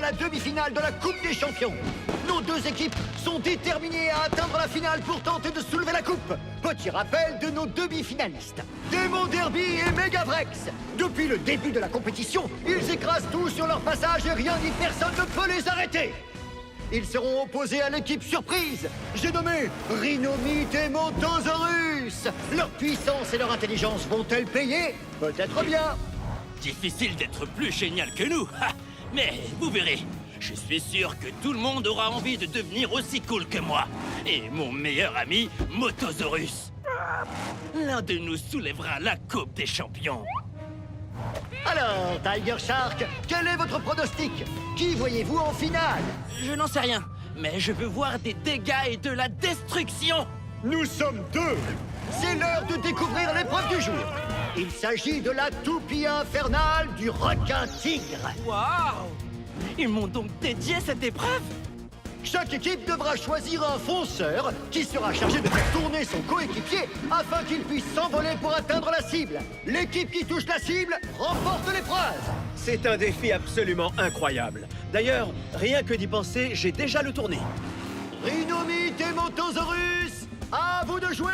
la demi-finale de la Coupe des Champions. Nos deux équipes sont déterminées à atteindre la finale pour tenter de soulever la coupe. Petit rappel de nos demi-finalistes. Démon Derby et Megavrex. Depuis le début de la compétition, ils écrasent tout sur leur passage et rien ni personne ne peut les arrêter. Ils seront opposés à l'équipe surprise. J'ai nommé Rhinomite et Montosaurus. Leur puissance et leur intelligence vont-elles payer? Peut-être bien. Difficile d'être plus génial que nous, ha. Mais vous verrez. Je suis sûr que tout le monde aura envie de devenir aussi cool que moi. Et mon meilleur ami, Motosaurus. L'un de nous soulèvera la Coupe des Champions. Alors, Tiger Shark, quel est votre pronostic? Qui voyez-vous en finale? Je n'en sais rien, mais je veux voir des dégâts et de la destruction. Nous sommes deux. C'est l'heure de découvrir l'épreuve du jour. Il s'agit de la toupie infernale du requin-tigre. Waouh! Ils m'ont donc dédié cette épreuve? Chaque équipe devra choisir un fonceur qui sera chargé de faire tourner son coéquipier afin qu'il puisse s'envoler pour atteindre la cible. L'équipe qui touche la cible remporte l'épreuve. C'est un défi absolument incroyable. D'ailleurs, rien que d'y penser, j'ai déjà le tourné. Rhinomite et Montosaurus, à vous de jouer.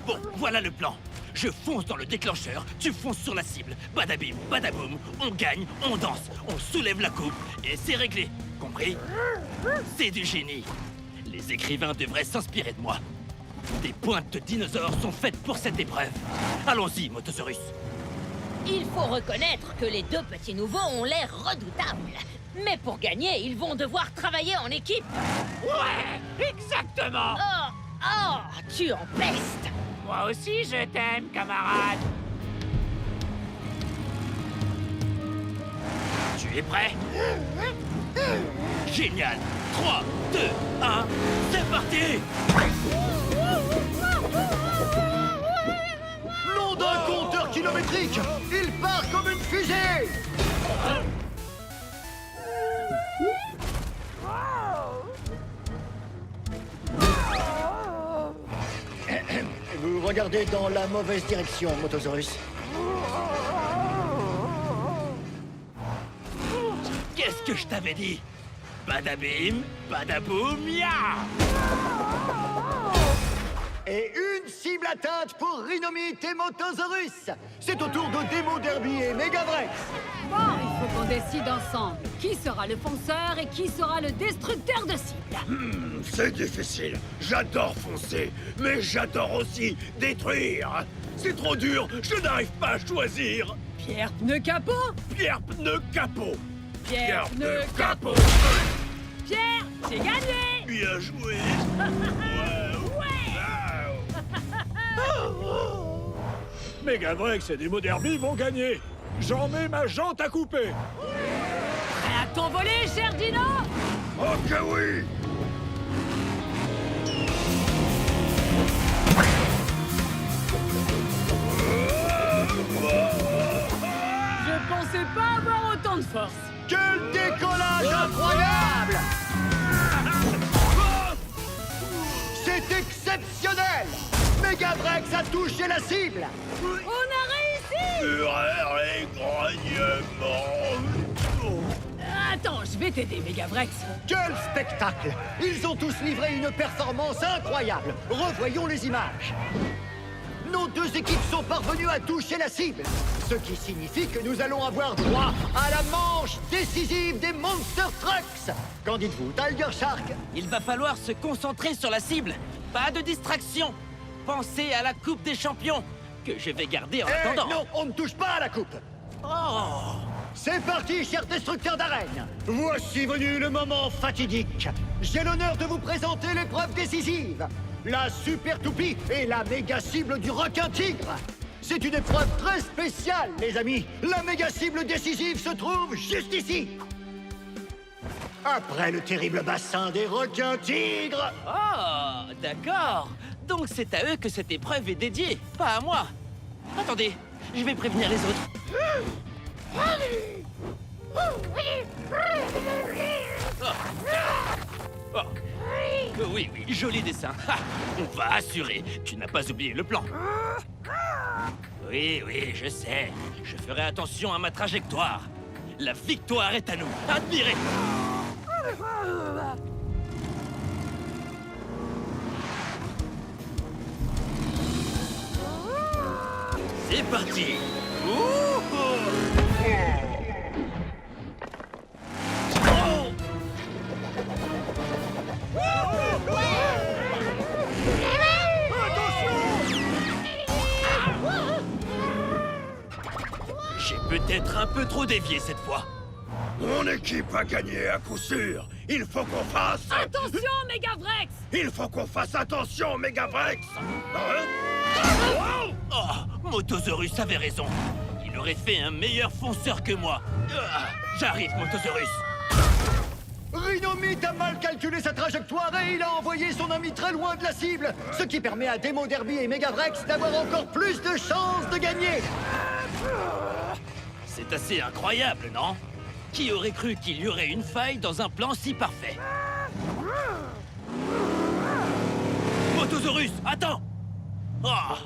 Bon, voilà le plan. Je fonce dans le déclencheur, tu fonces sur la cible. Badabim, badaboum, on gagne, on danse, on soulève la coupe et c'est réglé. Compris? C'est du génie. Les écrivains devraient s'inspirer de moi. Des pointes de dinosaures sont faites pour cette épreuve. Allons-y, Motosaurus. Il faut reconnaître que les deux petits nouveaux ont l'air redoutables. Mais pour gagner, ils vont devoir travailler en équipe. Ouais, exactement. Oh, tu empestes. Moi aussi, je t'aime, camarade. Tu es prêt? Génial. 3, 2, 1, c'est parti! Nom d'un compteur kilométrique, il part comme une fusée. Vous regardez dans la mauvaise direction, Motosaurus. Qu'est-ce que je t'avais dit? Badabim, badaboum, ya! Et une cible atteinte pour Rhinomite et Montosaurus. C'est au tour de Démon Derby et Megavrex. Bon, il faut qu'on décide ensemble. Qui sera le fonceur et qui sera le destructeur de cible? C'est difficile. J'adore foncer, mais j'adore aussi détruire. C'est trop dur, je n'arrive pas à choisir. Pierre pneu capot? Pierre pneu capot. Pierre pneu capot. Pierre, j'ai gagné. Bien joué. Megavrex et Démon Derby vont gagner. J'en mets ma jante à couper. Prêt à t'envoler, cher Dino? Ok, oui. Je pensais pas avoir autant de force. Quel décollage incroyable! C'est exceptionnel! Megavrex a touché la cible! On a réussi! Fureur et grognement. Attends, je vais t'aider, Megavrex. Quel spectacle! Ils ont tous livré une performance incroyable! Revoyons les images. Nos deux équipes sont parvenues à toucher la cible, ce qui signifie que nous allons avoir droit à la manche décisive des Monster Trucks. Qu'en dites-vous, Tiger Shark? Il va falloir se concentrer sur la cible. Pas de distraction. Pensez à la Coupe des Champions, que je vais garder en attendant. Non, on ne touche pas à la coupe. Oh! C'est parti, chers destructeurs d'arène. Voici venu le moment fatidique. J'ai l'honneur de vous présenter l'épreuve décisive. La super toupie et la méga cible du requin-tigre. C'est une épreuve très spéciale, les amis. La méga cible décisive se trouve juste ici. Après le terrible bassin des requins-tigres. Oh, d'accord. Donc c'est à eux que cette épreuve est dédiée, pas à moi. Attendez, je vais prévenir les autres. Oh. Oui, joli dessin. Ha, on va assurer. Tu n'as pas oublié le plan. Oui, oui, je sais. Je ferai attention à ma trajectoire. La victoire est à nous. Admirez! C'est parti! Ouh! Oh! J'ai peut-être un peu trop dévié cette fois. Mon équipe a gagné à coup sûr. Il faut qu'on fasse... Attention, Megavrex! Il faut qu'on fasse attention, Megavrex. Oh, Motosaurus avait raison. Il aurait fait un meilleur fonceur que moi. J'arrive, Motosaurus. Rhinomite a mal calculé sa trajectoire et il a envoyé son ami très loin de la cible, ce qui permet à Demo Derby et Megavrex d'avoir encore plus de chances de gagner. C'est assez incroyable, non? Qui aurait cru qu'il y aurait une faille dans un plan si parfait? Motosaurus, attends! Oh,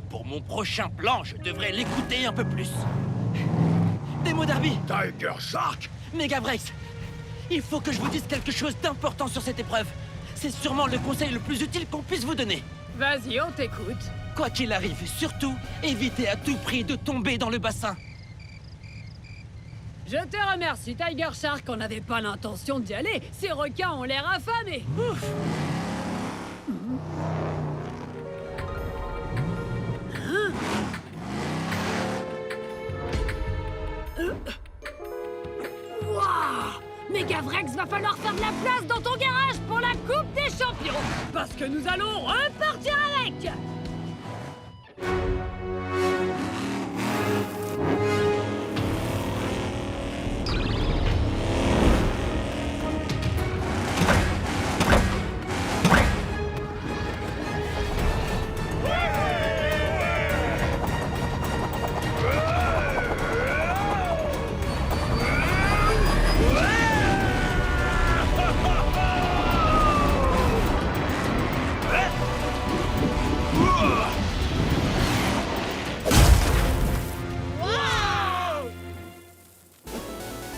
pour mon prochain plan, je devrais l'écouter un peu plus. Demo Derby, Tiger Shark. Megavrex, il faut que je vous dise quelque chose d'important sur cette épreuve. C'est sûrement le conseil le plus utile qu'on puisse vous donner. Vas-y, on t'écoute. Quoi qu'il arrive, surtout, évitez à tout prix de tomber dans le bassin. Je te remercie, Tiger Shark. On n'avait pas l'intention d'y aller. Ces requins ont l'air affamés. Ouf. Waouh! Megavrex, va falloir faire de la place dans ton garage pour la Coupe des Champions. Parce que nous allons repartir avec.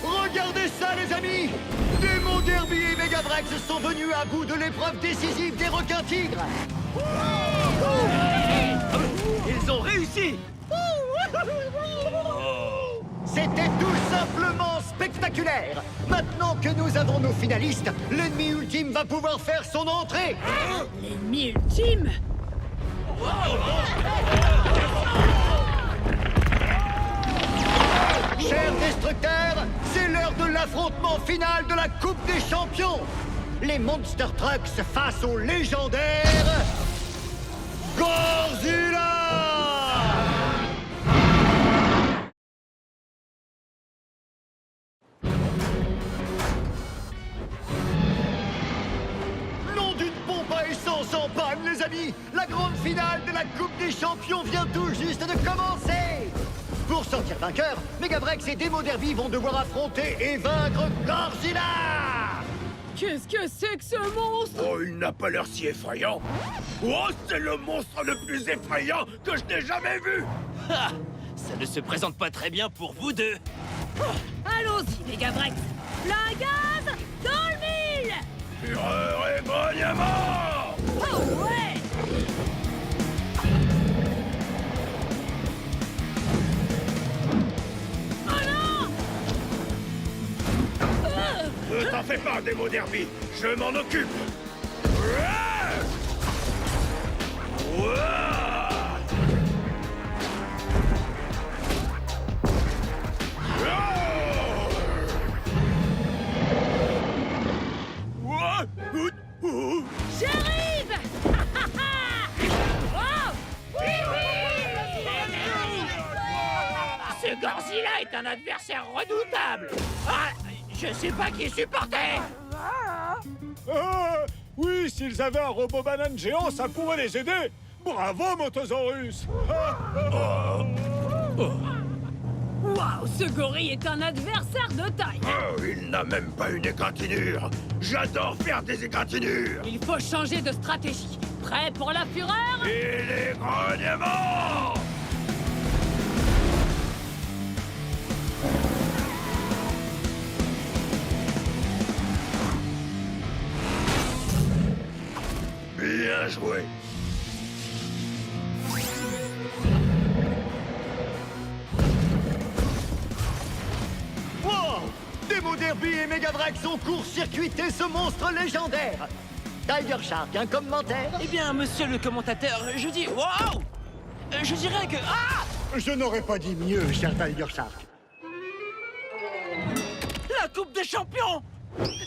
Regardez ça, les amis! Demo Derby et Megavrex sont venus à bout de l'épreuve décisive des requins tigres! Ils ont réussi! C'était tout simplement spectaculaire! Maintenant que nous avons nos finalistes, l'ennemi ultime va pouvoir faire son entrée! L'ennemi ultime. Chers destructeurs, c'est l'heure de l'affrontement final de la Coupe des Champions! Les Monster Trucks face au légendaire... Godzilla! Nom d'une pompe à essence en panne, les amis! La grande finale de la Coupe des Champions vient tout juste de commencer! Pour sortir vainqueur, Megavrex et Demo Derby vont devoir affronter et vaincre Godzilla! Qu'est-ce que c'est que ce monstre? Oh, il n'a pas l'air si effrayant. Oh, c'est le monstre le plus effrayant que je n'ai jamais vu. Ah, ça ne se présente pas très bien pour vous deux. Allons-y, Megavrex. Plein gaz dans le mille. Fureur et grognement. Oh ouais. Ne t'en fais pas, Demo Derby. Je m'en occupe. J'arrive. Oh. Ce Godzilla est un adversaire redoutable. Ah, je sais pas qui supporter. Oui, s'ils avaient un robot banane géant, ça pourrait les aider. Bravo, Motosaurus. Waouh, ce gorille est un adversaire de taille. Oh, il n'a même pas une égratignure. J'adore faire des égratignures. Il faut changer de stratégie. Prêt pour la fureur? Et les grognements. Bien joué. Wow! Demo Derby et Megavrax ont court-circuité ce monstre légendaire. Tiger Shark, un commentaire? Eh bien, monsieur le commentateur, je dis waouh. Je dirais que Je n'aurais pas dit mieux, cher Tiger Shark. la Coupe des Champions.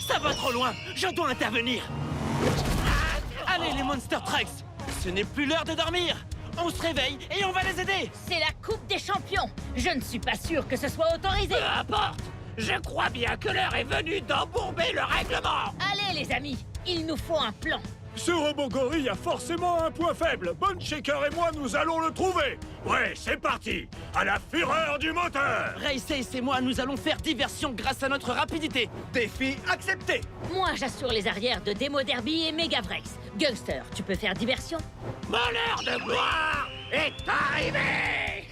Ça va trop loin. Je dois intervenir. Allez, les Monster Trucks. Ce n'est plus l'heure de dormir. On se réveille et on va les aider. C'est la Coupe des Champions. Je ne suis pas sûr que ce soit autorisé. Peu importe. Je crois bien que l'heure est venue d'embourber le règlement. Allez, les amis, il nous faut un plan. Ce robot gorille a forcément un point faible. Bone Shaker et moi, nous allons le trouver. Ouais, c'est parti. À la fureur du moteur. Race et moi, nous allons faire diversion grâce à notre rapidité. Défi accepté. Moi, j'assure les arrières de Demo Derby et Megavrex. Gangster, tu peux faire diversion? Mon heure de gloire est arrivée.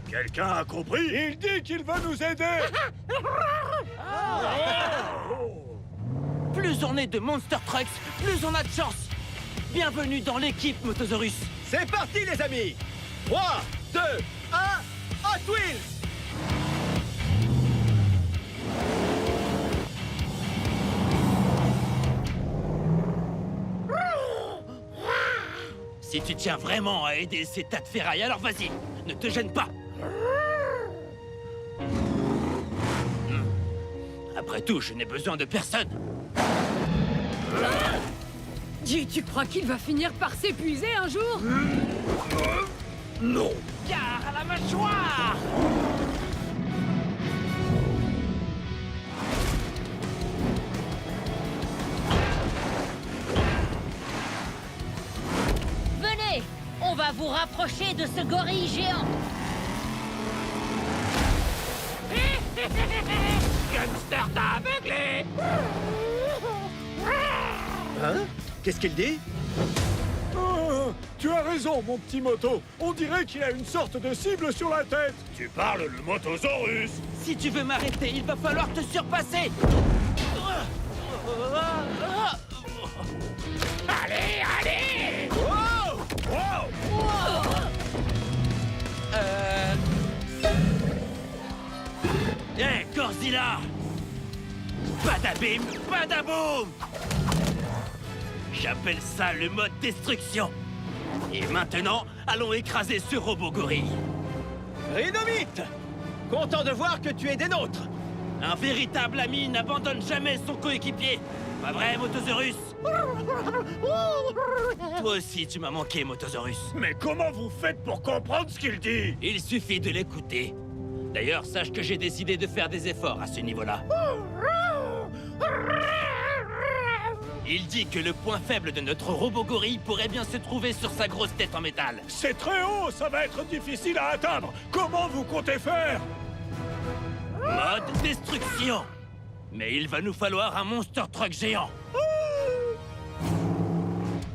Quelqu'un a compris? Il dit qu'il va nous aider. Plus on est de Monster Trucks, plus on a de chance. Bienvenue dans l'équipe Motosaurus. C'est parti, les amis. 3, 2, 1, Hot Wheels. Si tu tiens vraiment à aider ces tas de ferrailles, alors vas-y, ne te gêne pas. Après tout, je n'ai besoin de personne. Dis, tu crois qu'il va finir par s'épuiser un jour? Non. Gare à la mâchoire! Venez, on va vous rapprocher de ce gorille géant. Gunster t'a aveuglé. Hein? Qu'est-ce qu'il dit? Oh, tu as raison, mon petit moto. On dirait qu'il a une sorte de cible sur la tête. Tu parles le motosaurus. Si tu veux m'arrêter, il va falloir te surpasser. Allez, allez. Hé, Godzilla! Badabim, badaboum! J'appelle ça le mode destruction. Et maintenant, allons écraser ce robot gorille. Rhinomite! Content de voir que tu es des nôtres. Un véritable ami n'abandonne jamais son coéquipier. Pas vrai, Motosaurus? Toi aussi, tu m'as manqué, Motosaurus. Mais comment vous faites pour comprendre ce qu'il dit? Il suffit de l'écouter. D'ailleurs, sache que j'ai décidé de faire des efforts à ce niveau-là. Il dit que le point faible de notre robot gorille pourrait bien se trouver sur sa grosse tête en métal. C'est très haut, ça va être difficile à atteindre. Comment vous comptez faire? Mode destruction. Mais il va nous falloir un monster truck géant.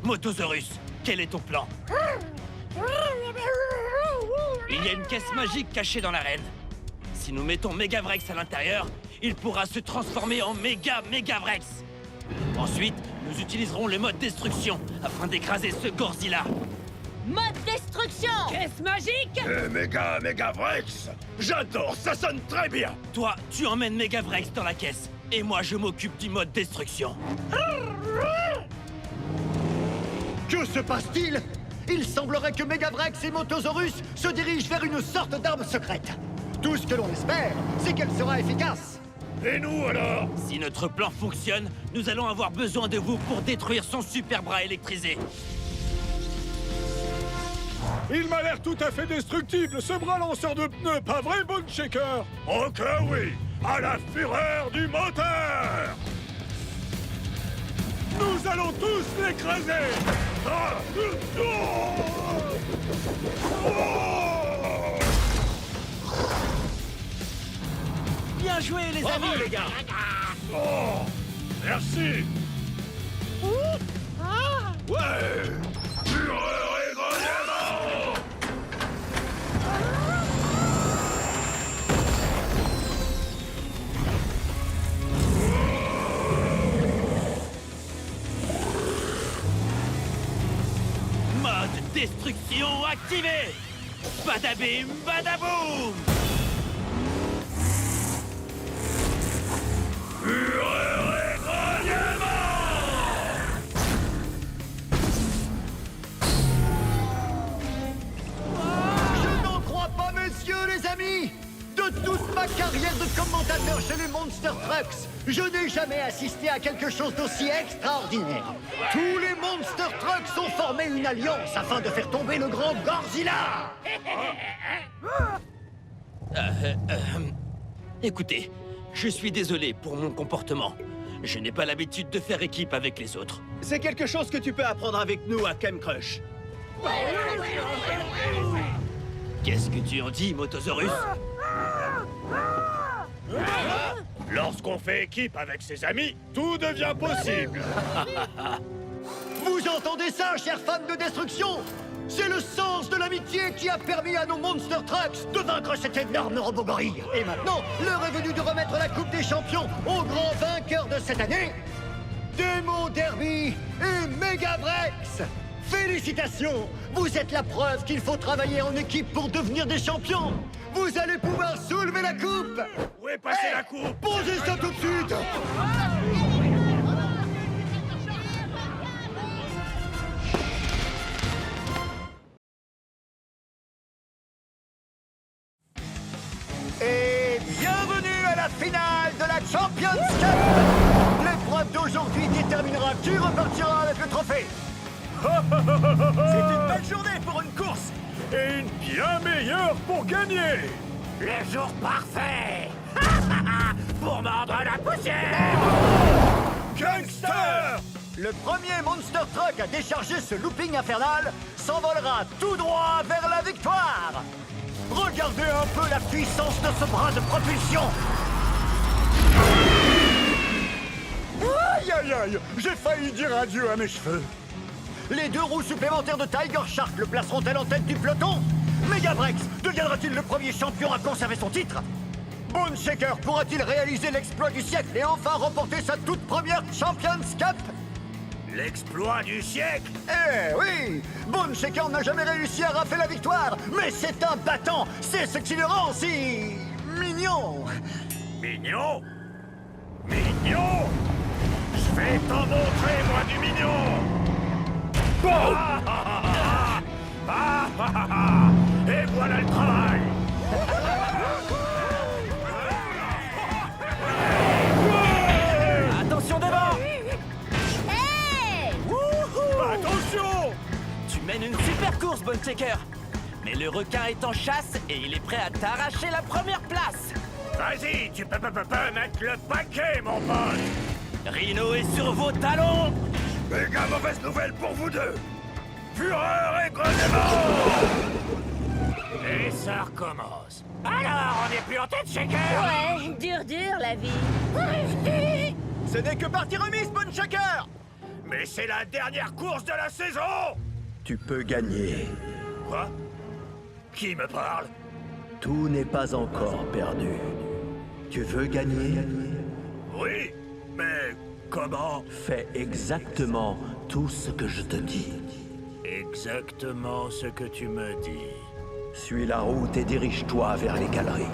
Motosaurus, quel est ton plan? Il y a une caisse magique cachée dans l'arène. Si nous mettons Megavrex à l'intérieur, il pourra se transformer en Megavrex. Ensuite, nous utiliserons le mode destruction afin d'écraser ce Godzilla. Mode destruction! Caisse magique? Megavrex. J'adore, ça sonne très bien. Toi, tu emmènes Megavrex dans la caisse. Et moi, je m'occupe du mode destruction. Que se passe-t-il? Il semblerait que Megavrax et Motosaurus se dirigent vers une sorte d'arme secrète. Tout ce que l'on espère, c'est qu'elle sera efficace. Et nous alors? Si notre plan fonctionne, nous allons avoir besoin de vous pour détruire son super bras électrisé. Il m'a l'air tout à fait destructible, ce bras lanceur de pneus, pas vrai, Bone Shaker? Oh que oui! À la fureur du moteur! Nous allons tous l'écraser! Ah! Oh! Bien joué, les Bravo, amis! les gars. Oh! Merci! Ouais! Fureur et grognement! Mode destruction activé. Badabim, badaboum. Je n'en crois pas, messieurs les amis! De toute ma carrière de commentateur chez les Monster Trucks, je n'ai jamais assisté à quelque chose d'aussi extraordinaire. Tous les Monster Trucks ont formé une alliance afin de faire tomber le grand Godzilla! Écoutez, je suis désolé pour mon comportement. Je n'ai pas l'habitude de faire équipe avec les autres. C'est quelque chose que tu peux apprendre avec nous à Chem Crush. Qu'est-ce que tu en dis, Motosaurus? Lorsqu'on fait équipe avec ses amis, tout devient possible. Vous entendez ça, chers fans de destruction? C'est le sens de l'amitié qui a permis à nos Monster Trucks de vaincre cet énorme robot-gorille. Et maintenant, l'heure est venue de remettre la Coupe des Champions au grand vainqueur de cette année, Demo Derby et Megavrex. Félicitations! Vous êtes la preuve qu'il faut travailler en équipe pour devenir des champions. Vous allez pouvoir soulever la coupe. Où est passée la coupe? Posez ça tout de suite. Et bienvenue à la finale de la Champions Cup. L'épreuve d'aujourd'hui déterminera qui repartira avec le trophée. C'est une belle journée pour une course. Et une bien meilleure pour gagner. Le jour parfait. Pour mordre la poussière. Gangster! Le premier Monster Truck à décharger ce looping infernal s'envolera tout droit vers la victoire. Regardez un peu la puissance de ce bras de propulsion. Aïe aïe aïe! J'ai failli dire adieu à mes cheveux. Les 2 roues supplémentaires de Tiger Shark le placeront-elles en tête du peloton? Megavrex deviendra-t-il le premier champion à conserver son titre? Bone Shaker pourra-t-il réaliser l'exploit du siècle et enfin remporter sa toute première Champions Cup? L'exploit du siècle? Eh oui! Bone Shaker n'a jamais réussi à rafler la victoire, mais c'est un battant! C'est ce qui le rend si... mignon! Mignon? Mignon? Je vais t'en montrer, moi, du mignon! Et voilà le travail! Attention devant! Attention! Tu mènes une super course, Bonechecker. Mais le requin est en chasse et il est prêt à t'arracher la première place. Vas-y, tu peux mettre le paquet, mon pote! Rhino est sur vos talons. Méga mauvaise nouvelle pour vous deux! Fureur et grenellement! Et ça recommence. Alors, on n'est plus en tête, Shaker? Ouais, dur la vie. Ce n'est que partie remise, Bone Shaker. Mais c'est la dernière course de la saison! Tu peux gagner. Quoi? Qui me parle? Tout n'est pas encore perdu. Tu veux gagner? Oui, mais comment? Fais exactement tout ce que je te dis. Exactement ce que tu me dis. Suis la route et dirige-toi vers les galeries.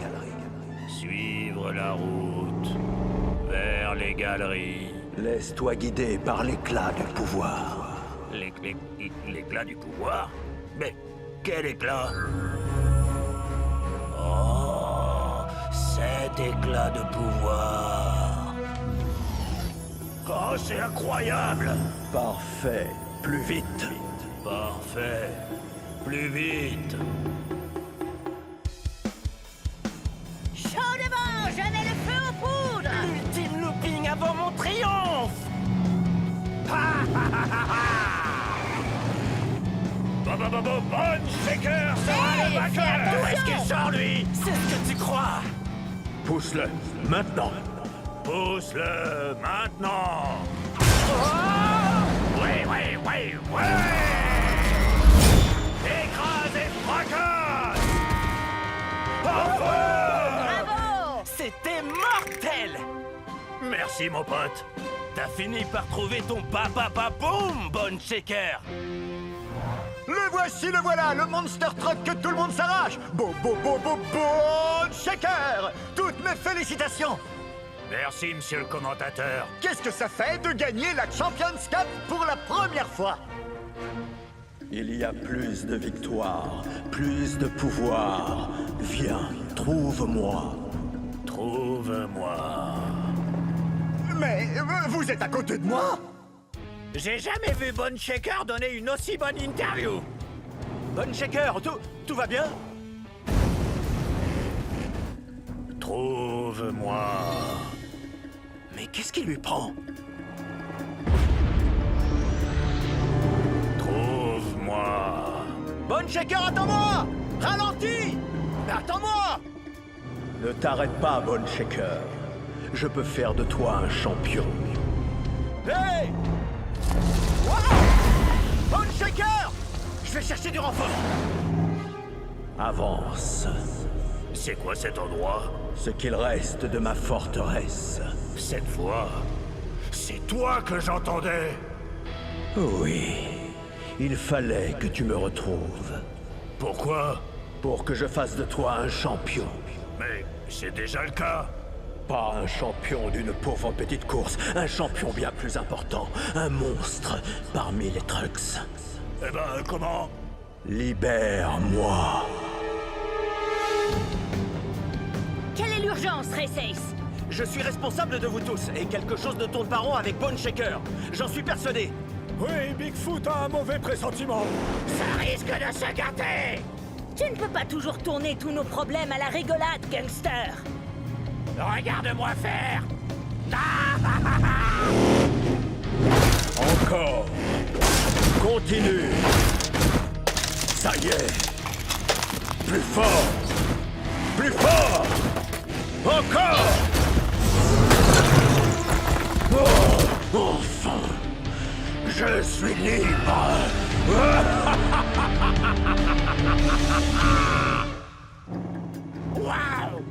Suivre la route vers les galeries. Laisse-toi guider par l'éclat du pouvoir. L'éclat du pouvoir? Mais quel éclat? Oh, cet éclat de pouvoir. Oh, c'est incroyable! Parfait. Plus vite. Parfait. Plus vite. Chaud devant, je mets le feu aux poudres. Ultime looping avant mon triomphe. Bone Shaker sera le vainqueur! D'où est-ce qu'il sort, lui? C'est ce que tu crois. Pousse-le. Maintenant. Pousse-le maintenant! Oui! Écrase et fracasse! Bravo. C'était mortel. Merci, mon pote. T'as fini par trouver ton boom, Bonechecker. Le voici, le voilà, le Monster Truck que tout le monde s'arrache. Bone Shaker. Toutes mes félicitations. Merci, monsieur le commentateur. Qu'est-ce que ça fait de gagner la Champions Cup pour la première fois? Il y a plus de victoires, plus de pouvoir. Viens, trouve-moi. Trouve-moi. Mais vous êtes à côté de moi? J'ai jamais vu Bone Shaker donner une aussi bonne interview. Bone Shaker, tout va bien? Trouve-moi. Mais qu'est-ce qui lui prend? Trouve-moi. Bone Shaker, attends-moi! Ralentis! Mais attends-moi! Ne t'arrête pas, Bone Shaker. Je peux faire de toi un champion. Hey! Wow! Bone Shaker! Je vais chercher du renfort. Avance. C'est quoi cet endroit? Ce qu'il reste de ma forteresse. Cette voix, c'est toi que j'entendais. Oui. Il fallait que tu me retrouves. Pourquoi? Pour que je fasse de toi un champion. Mais c'est déjà le cas. Pas un champion d'une pauvre petite course. Un champion bien plus important. Un monstre parmi les trucks. Eh ben, comment? Libère-moi. Quelle est l'urgence, Race Ace? Je suis responsable de vous tous, et quelque chose ne tourne pas rond avec Bone Shaker. J'en suis persuadé. Oui, Bigfoot a un mauvais pressentiment. Ça risque de se gâter. Tu ne peux pas toujours tourner tous nos problèmes à la rigolade, gangster. Regarde-moi faire. Encore. Continue. Ça y est. Plus fort. Plus fort. Encore. Oh, enfin. Je suis libre. Waouh!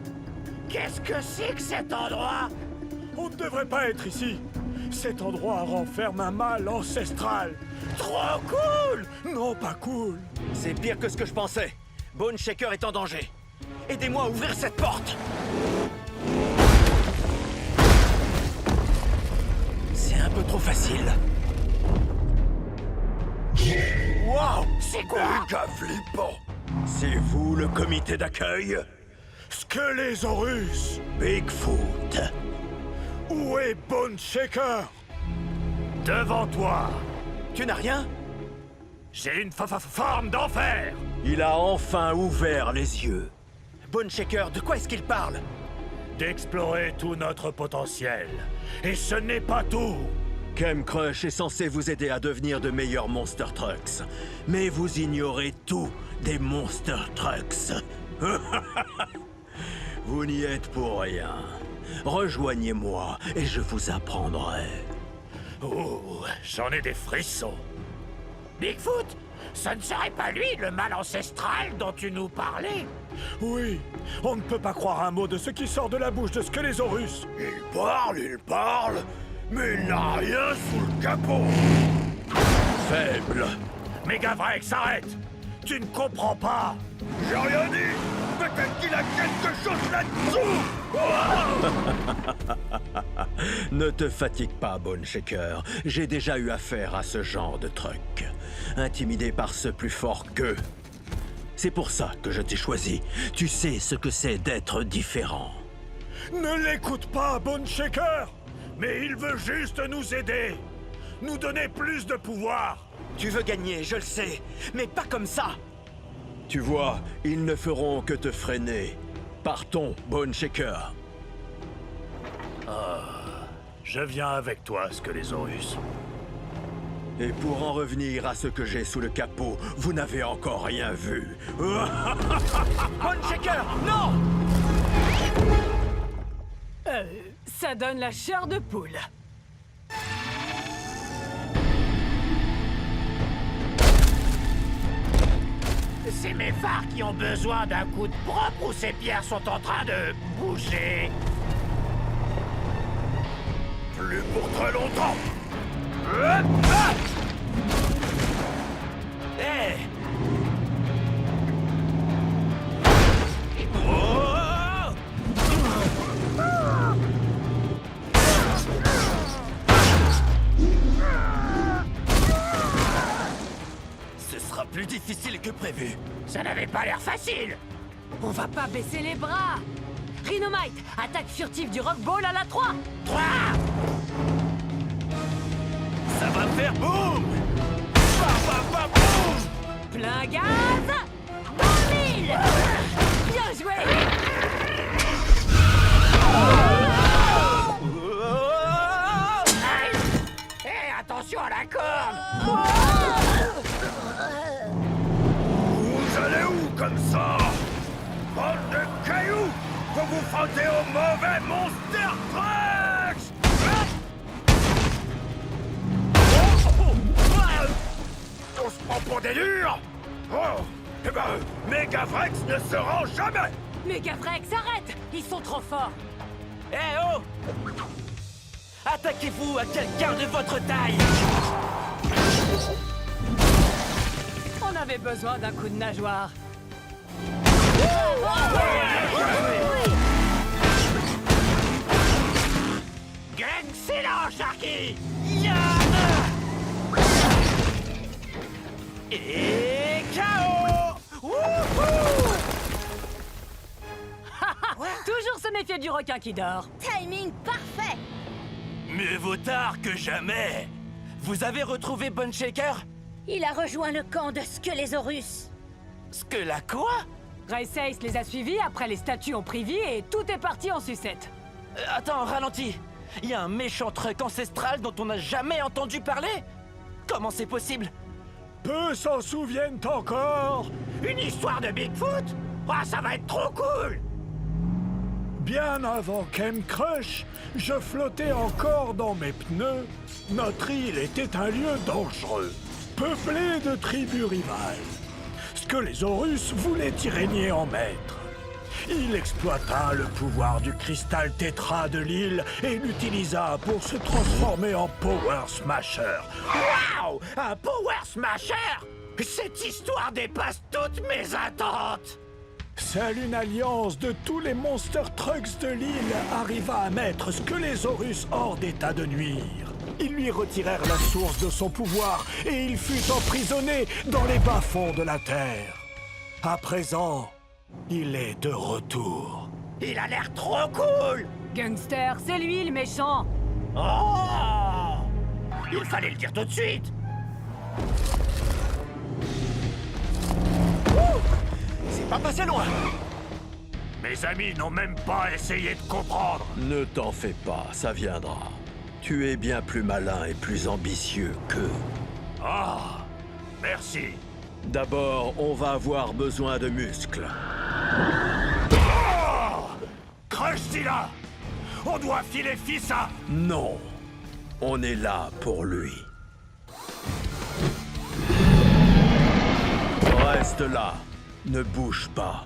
Qu'est-ce que c'est que cet endroit? On ne devrait pas être ici. Cet endroit renferme un mal ancestral. Trop cool! Non, pas cool. C'est pire que ce que je pensais. Bone Shaker est en danger. Aidez-moi à ouvrir cette porte. C'est un peu trop facile. Waouh. C'est quoi? Méga flippant. C'est vous le comité d'accueil? Skelésaurus. Bigfoot. Où est Bone Shaker? Devant toi, Tu n'as rien? j'ai une forme d'enfer. Il a enfin ouvert les yeux. Bone Shaker, de quoi est-ce qu'il parle? D'explorer tout notre potentiel. Et ce n'est pas tout. Chemcrush est censé vous aider à devenir de meilleurs Monster Trucks. Mais vous ignorez tout des Monster Trucks. Vous n'y êtes pour rien. Rejoignez-moi et je vous apprendrai. Oh, j'en ai des frissons. Bigfoot, ce ne serait pas lui le mal ancestral dont tu nous parlais? Oui, on ne peut pas croire un mot de ce qui sort de la bouche de Skelésaurus. Il parle, mais il n'a rien sous le capot. Faible. Megavrex, arrête! Tu ne comprends pas! J'ai rien dit! Peut-être qu'il a quelque chose là-dessous! Ne te fatigue pas, Bone Shaker. J'ai déjà eu affaire à ce genre de truc. Intimidé par ceux plus forts qu'eux. C'est pour ça que je t'ai choisi. Tu sais ce que c'est d'être différent. Ne l'écoute pas, Bone Shaker. Mais il veut juste nous aider! Nous donner plus de pouvoir! Tu veux gagner, je le sais, mais pas comme ça. Tu vois, ils ne feront que te freiner. Partons, Bone Shaker. Je viens avec toi, Skelésaurus. Et pour en revenir à ce que j'ai sous le capot, vous n'avez encore rien vu. Bone Shaker, non! Ça donne la chair de poule. C'est mes phares qui ont besoin d'un coup de propre ou ces pierres sont en train de bouger? Plus pour très longtemps! Hé! sera plus difficile que prévu. Ça n'avait pas l'air facile. On va pas baisser les bras. Rhinomite, attaque furtive du Rock Ball à la 3. 3. Ça va faire boum! Boum! Plein gaz. 2000. Bien joué. Hé, attention à la corde. Vous allez où comme ça? Bande de cailloux! Vous vous frottez au mauvais Monster Trucks! On se prend pour des durs? Oh! Eh ben, Megavrex ne se rend jamais! Megavrex, arrête. Ils sont trop forts. Eh oh! Attaquez-vous à quelqu'un de votre taille! On avait besoin d'un coup de nageoire. Excellent, Sharky. Et KO! Wouhou! Toujours se méfier du requin qui dort. Timing parfait. Mieux vaut tard que jamais! Vous avez retrouvé Boneshaker? Il a rejoint le camp de Squelésaurus. Ce que la quoi? Raceace les a suivis après les statues ont pris vie et tout est parti en sucette. Attends, ralentis! Il y a un méchant truc ancestral dont on n'a jamais entendu parler? Comment c'est possible? Peu s'en souviennent encore. Une histoire de Bigfoot? Ah, ça va être trop cool. Bien avant Ken Crush, je flottais encore dans mes pneus. Notre île était un lieu dangereux, peuplé de tribus rivales. Squelésaurus voulait y régner en maître. Il exploita le pouvoir du cristal tétra de l'île et l'utilisa pour se transformer en Power Smasher. Waouh! Un Power Smasher? Cette histoire dépasse toutes mes attentes. Seule une alliance de tous les Monster Trucks de l'île arriva à mettre Squelésaurus hors d'état de nuire. Ils lui retirèrent la source de son pouvoir et il fut emprisonné dans les bas-fonds de la Terre. À présent, il est de retour. Il a l'air trop cool. Gangster, c'est lui le méchant. Oh! Il fallait le dire tout de suite. C'est pas passé loin! Mes amis n'ont même pas essayé de comprendre. Ne t'en fais pas, ça viendra. Tu es bien plus malin et plus ambitieux qu'eux. Ah, merci. D'abord, on va avoir besoin de muscles. Crush-Zilla! On doit filer Fissa! Non, on est là pour lui. Reste là, ne bouge pas.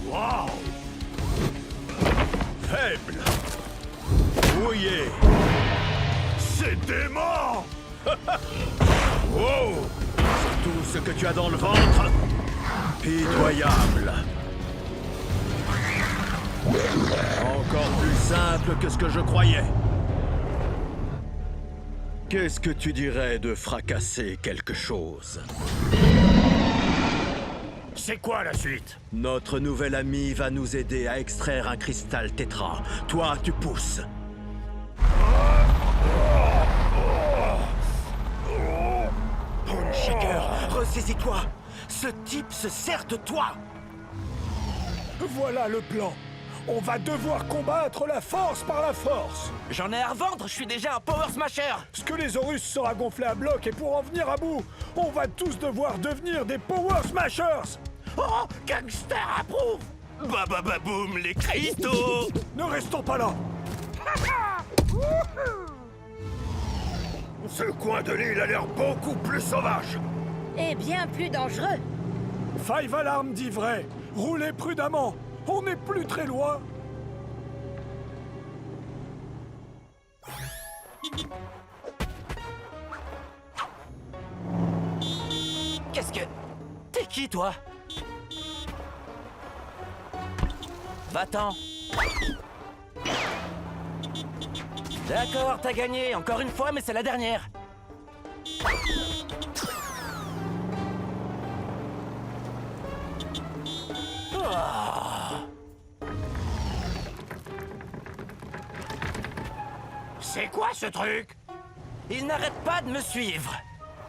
Wow! Faible. Mouillé. C'est dément! Wow. C'est tout ce que tu as dans le ventre? Pitoyable. Encore plus simple que ce que je croyais. Qu'est-ce que tu dirais de fracasser quelque chose? C'est quoi la suite? Notre nouvel ami va nous aider à extraire un cristal tétra. Toi, tu pousses. Boneshaker, ressaisis-toi! Ce type se sert de toi! Voilà le plan. On va devoir combattre la force par la force. J'en ai à revendre, je suis déjà un Power Smasher! Squelésaurus sera gonflé à bloc et pour en venir à bout, on va tous devoir devenir des Power Smashers. Oh, Gangster approuve. Babababoum, les cristaux! Ne restons pas là. Ce coin de l'île a l'air beaucoup plus sauvage. Et bien plus dangereux. Five Alarm dit vrai. Roulez prudemment. On n'est plus très loin. Qu'est-ce que... T'es qui, toi? Va-t'en! D'accord, t'as gagné, encore une fois, mais c'est la dernière. C'est quoi ce truc? Il n'arrête pas de me suivre.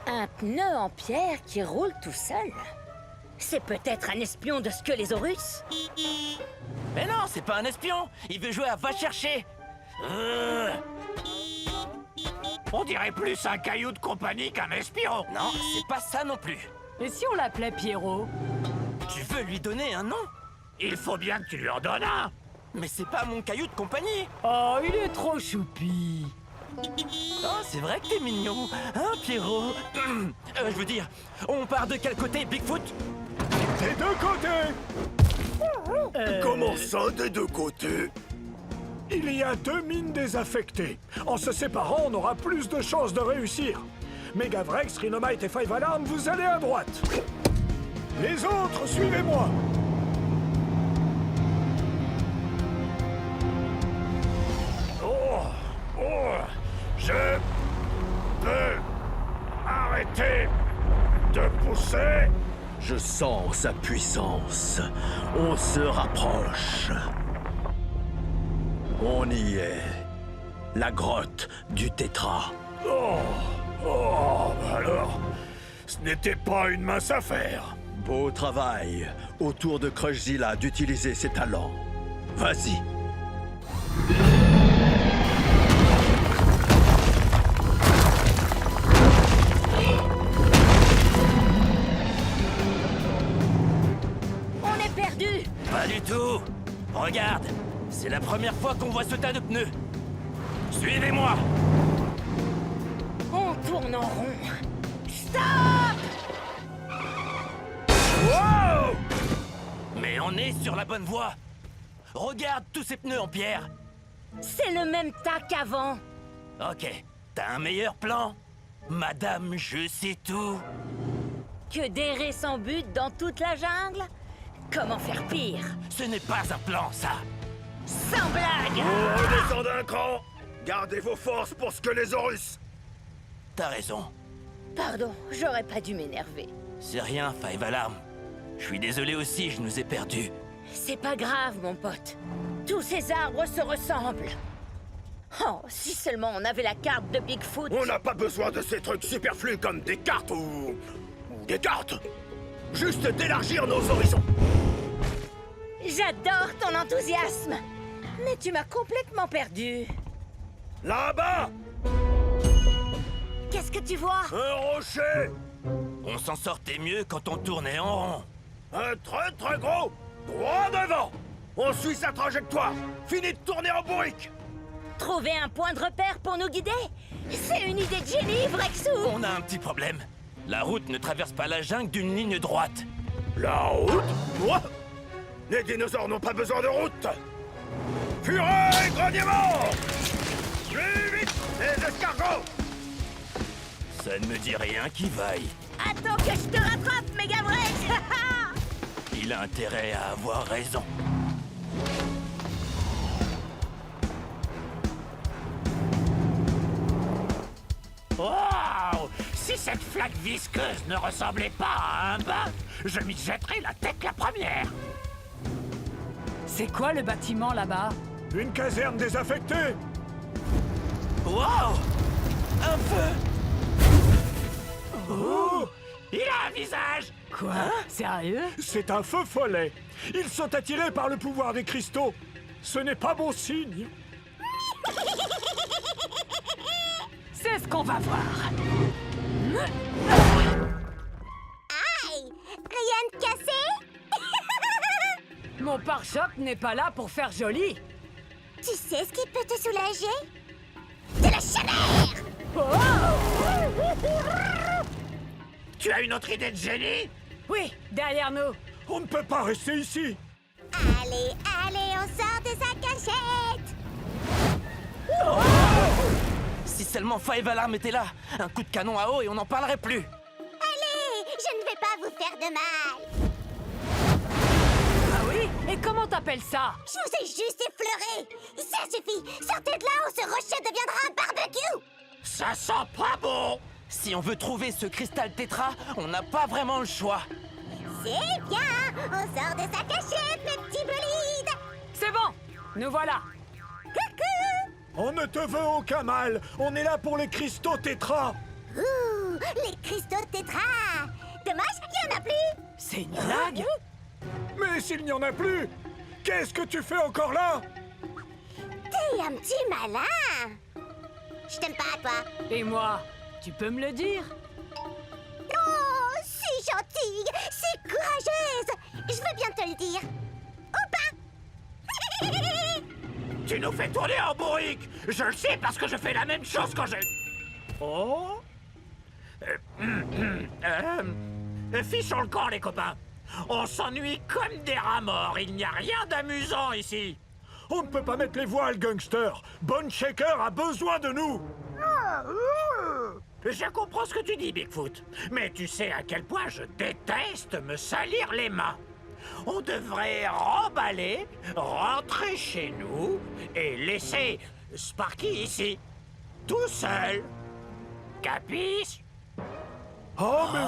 Un pneu en pierre qui roule tout seul. C'est peut-être un espion de Squelésaurus. Mais non, c'est pas un espion. Il veut jouer à va chercher. On dirait plus un caillou de compagnie qu'un espion. Non, c'est pas ça non plus. Et si on l'appelait Pierrot? Tu veux lui donner un nom? Il faut bien que tu lui en donnes un. Mais c'est pas mon caillou de compagnie. Oh, il est trop choupi. Oh, c'est vrai que t'es mignon. Hein, Pierrot? Je veux dire, on part de quel côté, Bigfoot? Des deux côtés! Comment ça, des deux côtés? Il y a 2 mines désaffectées. En se séparant, on aura plus de chances de réussir. Megavrex, Rhinomite et Five Alarm, vous allez à droite. Les autres, suivez-moi. Je peux arrêter de pousser? Je sens sa puissance. On se rapproche. On y est. La grotte du Tétra. Alors, ce n'était pas une mince affaire. Beau travail. Autour de Crushzilla d'utiliser ses talents. Vas-y. On est perdu. Pas du tout. Regarde, c'est la première fois qu'on voit ce tas de pneus. Suivez-moi. On tourne en rond. Stop! Wow! Mais on est sur la bonne voie. Regarde tous ces pneus en pierre. C'est le même tas qu'avant. Ok, t'as un meilleur plan? Madame, je sais tout. Que d'errer sans but dans toute la jungle? Comment faire pire? Ce n'est pas un plan, ça. Sans blague! Redescends d'un cran. Gardez vos forces pour Squelésaurus. T'as raison. Pardon, j'aurais pas dû m'énerver. C'est rien, Five Alarm. Je suis désolé aussi, je nous ai perdus. C'est pas grave, mon pote. Tous ces arbres se ressemblent. Oh, si seulement on avait la carte de Bigfoot. On n'a pas besoin de ces trucs superflus comme des cartes ou des cartes. Juste d'élargir nos horizons. J'adore ton enthousiasme. Mais tu m'as complètement perdu. Là-bas, Qu'est-ce que tu vois? un rocher. On s'en sortait mieux quand on tournait en rond. Un très très gros. Droit devant. On suit sa trajectoire. Fini de tourner en bourrique. Trouver un point de repère pour nous guider? C'est une idée de génie, Vrexou! On a un petit problème. La route ne traverse pas la jungle d'une ligne droite. La route? Quoi? Les dinosaures n'ont pas besoin de route. Fureur et grognement. Plus vite, les escargots. Ça ne me dit rien qui vaille. Attends que je te rattrape, Megavrex! Il a intérêt à avoir raison. Wow! Si cette flaque visqueuse ne ressemblait pas à un bain, je m'y jetterais la tête la première. C'est quoi le bâtiment là-bas? Une caserne désaffectée. Wow! Un feu! Il a un visage! Quoi? Sérieux? C'est un feu follet. Ils sont attirés par le pouvoir des cristaux. Ce n'est pas bon signe. C'est ce qu'on va voir. Aïe! Rien de cassé? Mon pare-choc n'est pas là pour faire joli. Tu sais ce qui peut te soulager? De la chaleur! Tu as une autre idée de génie? Oui, derrière nous. On ne peut pas rester ici. Allez, allez, on sort de sa cachette! Si seulement Five Alarm était là, un coup de canon à eau et on n'en parlerait plus. Allez, je ne vais pas vous faire de mal! Ah oui? Et comment t'appelles ça? Je vous ai juste effleuré. Ça suffit. Sortez de là ou ce rocher deviendra un barbecue. Ça sent pas bon. Si on veut trouver ce cristal tétra, on n'a pas vraiment le choix. C'est bien. On sort de sa cachette, mes petits bolides. C'est bon, nous voilà. Coucou. On ne te veut aucun mal. On est là pour les cristaux tétra. Ouh, les cristaux tétra. Dommage qu'il n'y en a plus. C'est une blague? Mais s'il n'y en a plus, qu'est-ce que tu fais encore là? T'es un petit malin. Je t'aime pas, toi. Et moi, tu peux me le dire? Oh, c'est gentille, c'est courageuse. Je veux bien te le dire. Ou pas. Tu nous fais tourner en bourrique. Je le sais parce que je fais la même chose quand je... Oh fichons le camp, les copains. On s'ennuie comme des rats morts. Il n'y a rien d'amusant ici. On ne peut pas mettre les voiles, gangster. Bone Shaker a besoin de nous. Je comprends ce que tu dis, Bigfoot. Mais tu sais à quel point je déteste me salir les mains. On devrait remballer, rentrer chez nous et laisser Sparky ici, tout seul. Capiche? Oh, mais oui.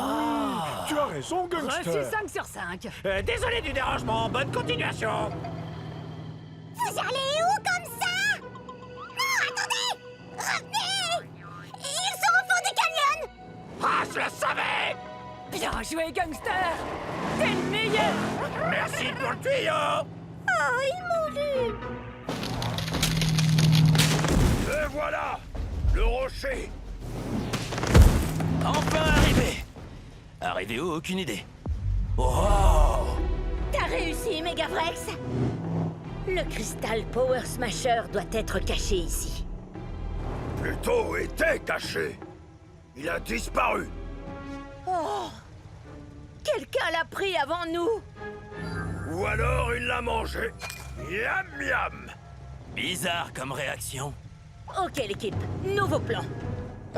Tu as raison, Reçu gangster. 5 sur 5. Désolé du dérangement, bonne continuation. Vous allez où comme ça? Non, attendez. Revenez. Ils sont au fond du canyon. Ah, je le savais. Bien joué, gangster. T'es le meilleur. Merci pour le tuyau. Oh, ils m'ont lu. Et voilà, le rocher. Enfin arrivé! Arrivé où? Aucune idée. Oh! T'as réussi, Megavrex. Le cristal Power Smasher doit être caché ici. Plutôt était caché. Il a disparu. Oh! Quelqu'un l'a pris avant nous. Ou alors il l'a mangé. Miam miam. Bizarre comme réaction. Ok, l'équipe, nouveau plan.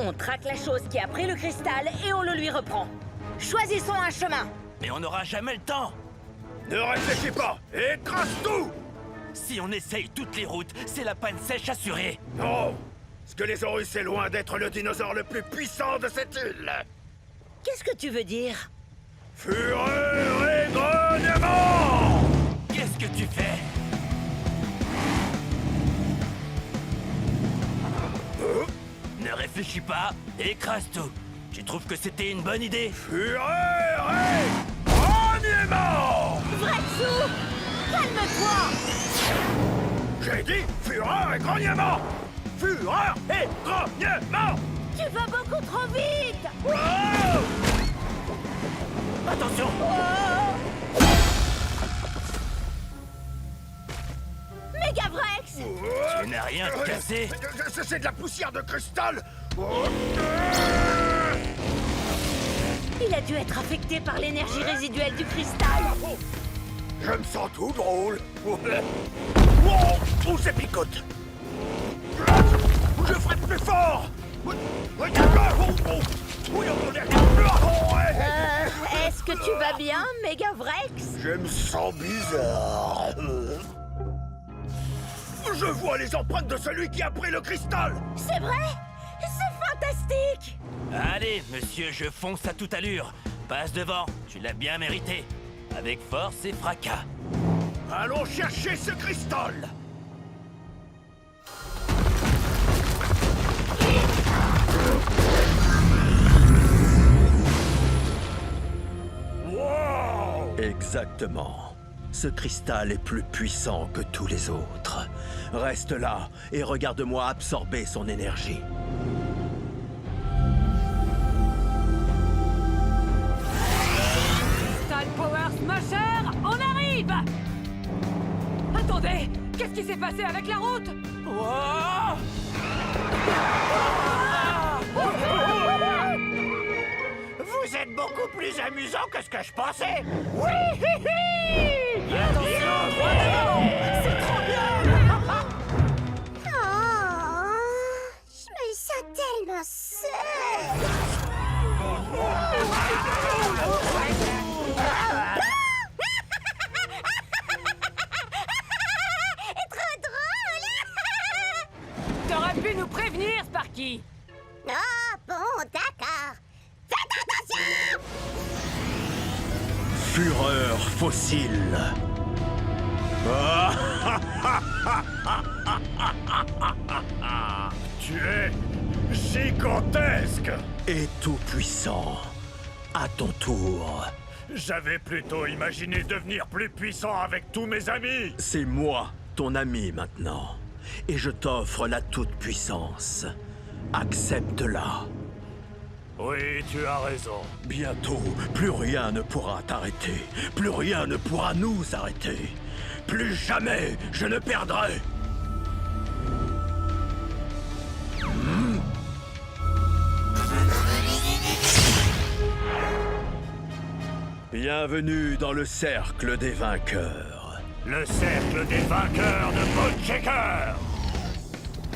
On traque la chose qui a pris le cristal et on le lui reprend. Choisissons un chemin. Mais on n'aura jamais le temps. Ne réfléchis pas. Écrase tout. Si on essaye toutes les routes, c'est la panne sèche assurée. Non. Skelésaurus est loin d'être le dinosaure le plus puissant de cette île. Qu'est-ce que tu veux dire? Fureur et grognement. Qu'est-ce que tu fais? Ne réfléchis pas, écrase tout. Tu trouves que c'était une bonne idée? Fureur et grognement. Vrexou! Calme-toi! J'ai dit fureur et grognement. Fureur et grognement. Tu vas beaucoup trop vite! Oh. Attention! Megavrex! Tu n'as rien cassé? C'est de la poussière de cristal. Oh. Il a dû être affecté par l'énergie résiduelle du cristal. Je me sens tout drôle. Oh, ça picote. Je frappe plus fort. Est-ce que tu vas bien, Megavrex? Je me sens bizarre. Je vois les empreintes de celui qui a pris le cristal. C'est vrai? C'est fantastique! Allez, monsieur, je fonce à toute allure. Passe devant, tu l'as bien mérité. Avec force et fracas. Allons chercher ce cristal. Wow! Exactement. Ce cristal est plus puissant que tous les autres. Reste là et regarde-moi absorber son énergie. Crystal Power Smasher, on arrive! Attendez, qu'est-ce qui s'est passé avec la route? Vous êtes beaucoup plus amusant que ce que je pensais. Oui, hi, hi. C'est trop bien! Oh, je me sens tellement seule. T'aurais pu nous prévenir, Sparky. Ah, bon, d'accord. Faites attention! Fureur fossile. Tu es gigantesque. Et tout puissant. À ton tour. J'avais plutôt imaginé devenir plus puissant avec tous mes amis. C'est moi, ton ami maintenant. Et je t'offre la toute-puissance. Accepte-la. Oui, tu as raison. Bientôt, plus rien ne pourra t'arrêter. Plus rien ne pourra nous arrêter. Plus jamais je ne perdrai. Bienvenue dans le cercle des vainqueurs. Le cercle des vainqueurs de Bone Shaker.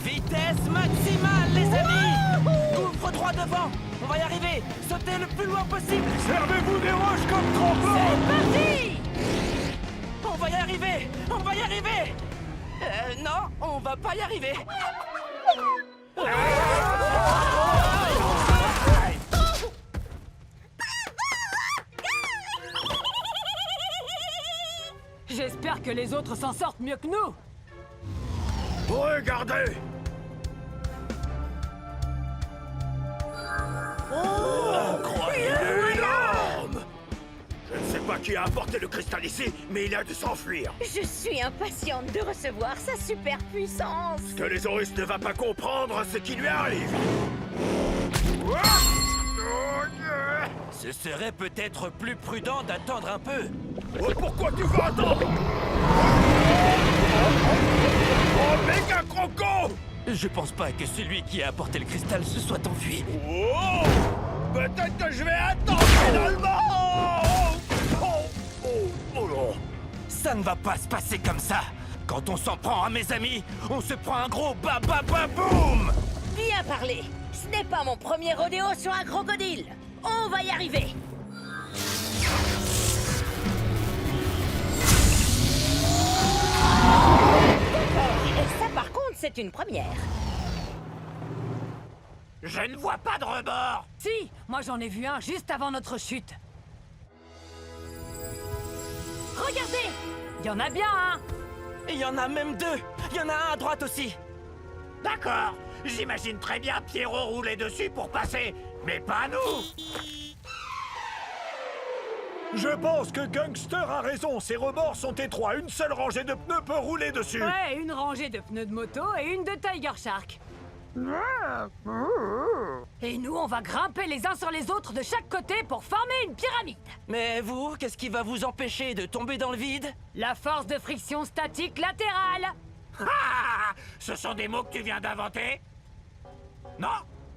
Vitesse maximale, les amis! Gouffre droit devant! On va y arriver! Sautez le plus loin possible! Servez-vous des roches comme tremplin. Parti! On va y arriver! On va y arriver! Non, on va pas y arriver! J'espère que les autres s'en sortent mieux que nous. Regardez. Incroyable! Énorme! Je ne sais pas qui a apporté le cristal ici, mais il a dû s'enfuir. Je suis impatiente de recevoir sa super puissance. Ce que les Horus ne va pas comprendre, ce qui lui arrive. Ce serait peut-être plus prudent d'attendre un peu. Oh, pourquoi tu vas attendre? Oh, méga croco! Je pense pas que celui qui a apporté le cristal se soit enfui. Oh! Peut-être que je vais attendre finalement! Oh non! Ça ne va pas se passer comme ça. Quand on s'en prend à mes amis, on se prend un gros ba-ba-ba-boum! Bien parlé. Ce n'est pas mon premier rodéo sur un crocodile. On va y arriver. Et ça, par contre, c'est une première. Je ne vois pas de rebord. Si, moi j'en ai vu un juste avant notre chute. Regardez! Il y en a bien un! Il y en a même deux. Il y en a un à droite aussi. D'accord. J'imagine très bien Pierrot rouler dessus pour passer, mais pas nous. Je pense que Gangster a raison, ces rebords sont étroits. Une seule rangée de pneus peut rouler dessus. Ouais, une rangée de pneus de moto et une de Tiger Shark. Et nous, on va grimper les uns sur les autres de chaque côté pour former une pyramide. Mais vous, qu'est-ce qui va vous empêcher de tomber dans le vide? La force de friction statique latérale. Ah! Ce sont des mots que tu viens d'inventer? Non?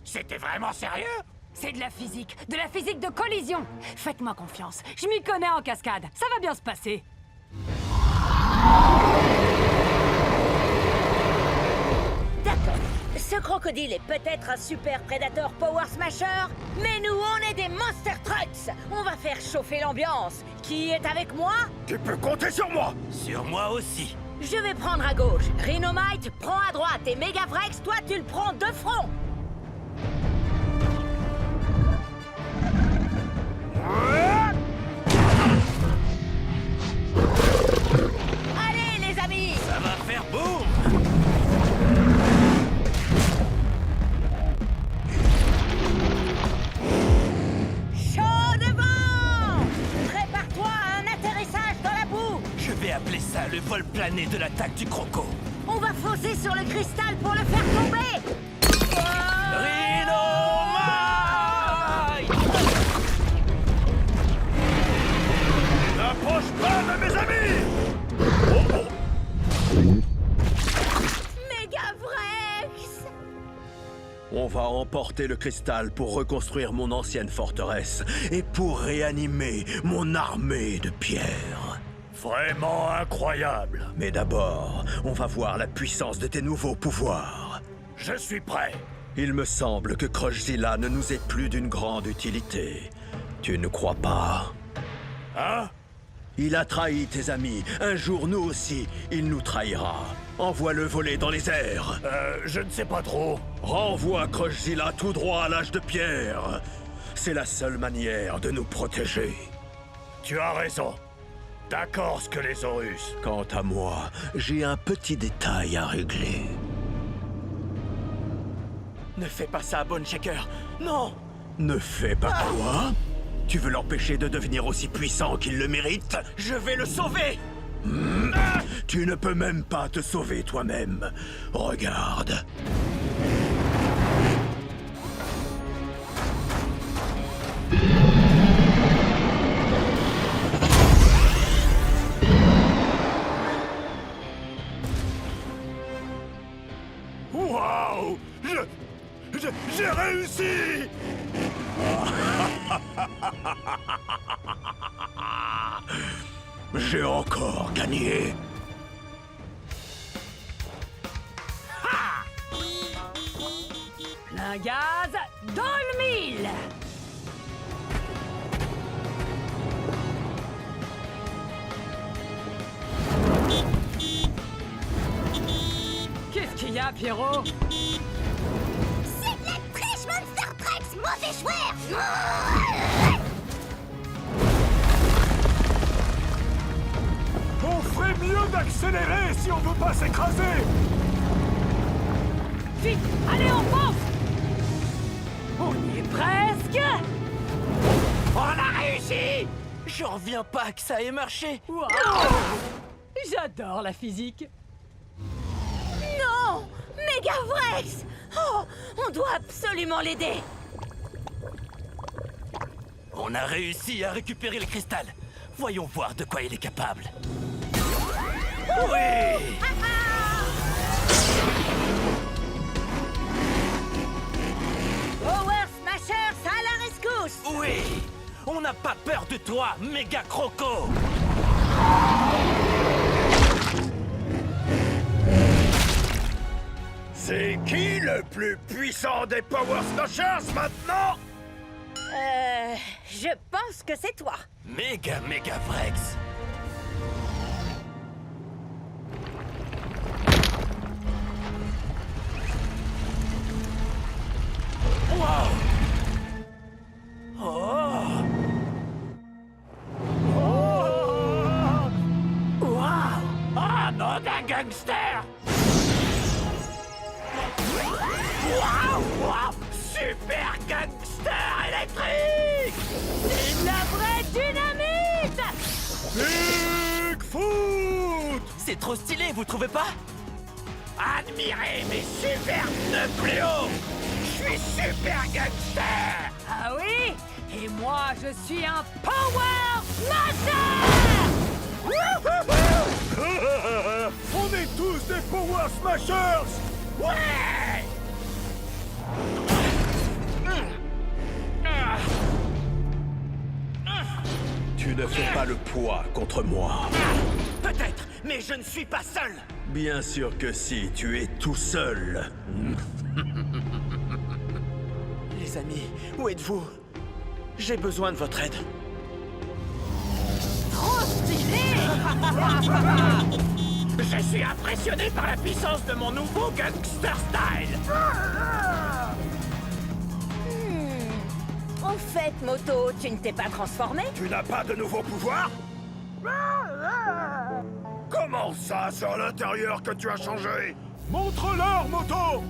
C'était vraiment sérieux? C'est de la physique de collision. Faites-moi confiance, je m'y connais en cascade. Ça va bien se passer. D'accord. Ce crocodile est peut-être un super prédateur Power Smasher, mais nous, on est des Monster Trucks. On va faire chauffer l'ambiance. Qui est avec moi? Tu peux compter sur moi! Sur moi aussi. Je vais prendre à gauche. Rhinomite, prends à droite. Et Megavrex, toi, tu le prends de front. Allez, les amis! Ça va faire boum! Chaud devant! Prépare-toi à un atterrissage dans la boue! Je vais appeler ça le vol plané de l'attaque du croco. On va foncer sur le cristal pour le faire tomber! Rhinomite! N'approche pas de mes amis! Megavrex! On va emporter le cristal pour reconstruire mon ancienne forteresse et pour réanimer mon armée de pierre. Vraiment incroyable! Mais d'abord, on va voir la puissance de tes nouveaux pouvoirs. Je suis prêt! Il me semble que Crushzilla ne nous est plus d'une grande utilité. Tu ne crois pas? Hein? Il a trahi tes amis. Un jour, nous aussi, il nous trahira. Envoie-le voler dans les airs. Je ne sais pas trop. Renvoie Crushzilla tout droit à l'âge de pierre. C'est la seule manière de nous protéger. Tu as raison. D'accord, Skelésaurus. Quant à moi, j'ai un petit détail à régler. Ne fais pas ça, Bone Shaker. Non! Ne fais pas quoi? Tu veux l'empêcher de devenir aussi puissant qu'il le mérite? Je vais le sauver! Tu ne peux même pas te sauver toi-même. Regarde. Waouh! J'ai réussi! J'ai encore gagné. Plein gaz dans le mille. Qu'est-ce qu'il y a, Pierrot? C'est de la triche, Monster Trucks, mauvais joueur! On ferait mieux d'accélérer si on veut pas s'écraser. Vite, allez, on fonce! On y est presque! On a réussi! J'en reviens pas que ça ait marché! Waouh! J'adore la physique! Non! Megavrex! Oh! On doit absolument l'aider! On a réussi à récupérer le cristal. Voyons voir de quoi il est capable. Oui! Power Smashers à la rescousse! Oui! On n'a pas peur de toi, méga croco! C'est qui le plus puissant des Power Smashers maintenant? Je pense que c'est toi. Méga Vrex! Wow! Waouh! Ah, nom d'un gangster! Waouh! Super gangster électrique! C'est de la vraie dynamite! Bigfoot! C'est trop stylé, vous trouvez pas? Admirez mes super pneus Cléo! Je suis super gangster! Ah oui? Et moi, je suis un Power Smasher! On est tous des Power Smashers. Ouais! Tu ne fais pas le poids contre moi. Peut-être, mais je ne suis pas seul! Bien sûr que si, tu es tout seul. Les amis, où êtes-vous? J'ai besoin de votre aide. Trop stylé! Je suis impressionné par la puissance de mon nouveau gangster style! Au fait, Moto, tu ne t'es pas transformé? Tu n'as pas de nouveau pouvoir? Comment ça, c'est à l'intérieur que tu as changé? Montre-leur, Moto.